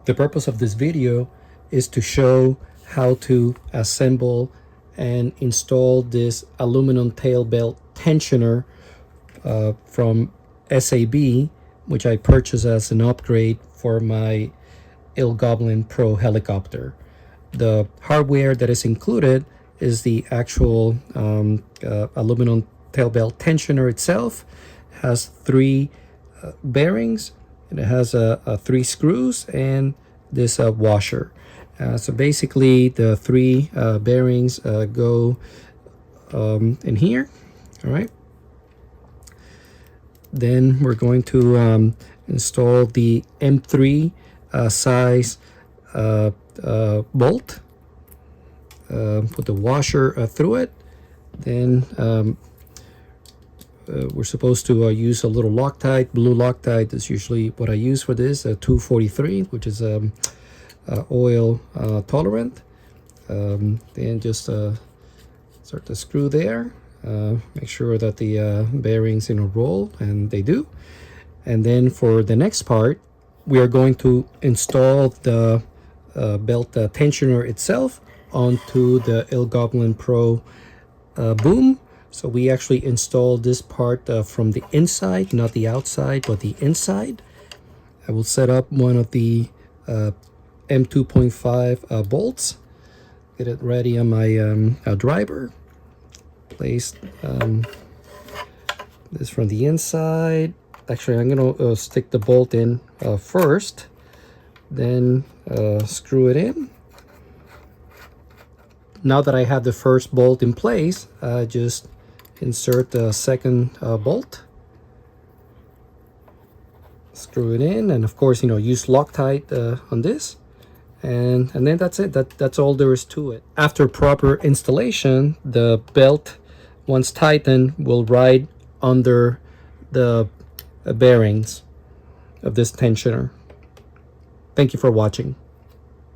The purpose of this video is to show how to assemble and install this aluminum tail belt tensioner from SAB, which I purchased as an upgrade for my Goblin Pro helicopter. The hardware that is included is the actual aluminum tail belt tensioner itself. It has three bearings, and it has 3 screws and this washer. So basically the 3 bearings go in here. All right, then we're going to install the M3 size bolt with the washer through it. Then we're supposed to use a little Loctite. Blue Loctite is usually what I use for this, 243, which is oil tolerant. Then just start the screw there. Make sure that the bearings roll, and they do. And then for the next part, we are going to install the belt tensioner itself onto the Goblin Pro boom. So we actually installed this part from the inside, not the outside, but the inside. I will set up one of the M2.5 bolts. Get it ready on my driver. Place this from the inside. Actually, I'm going to stick the bolt in first, then screw it in. Now that I have the first bolt in place, just insert the second bolt, screw it in, and of course, use Loctite on this, and then that's it. That's all there is to it. After proper installation, the belt, once tightened, will ride under the bearings of this tensioner. Thank you for watching.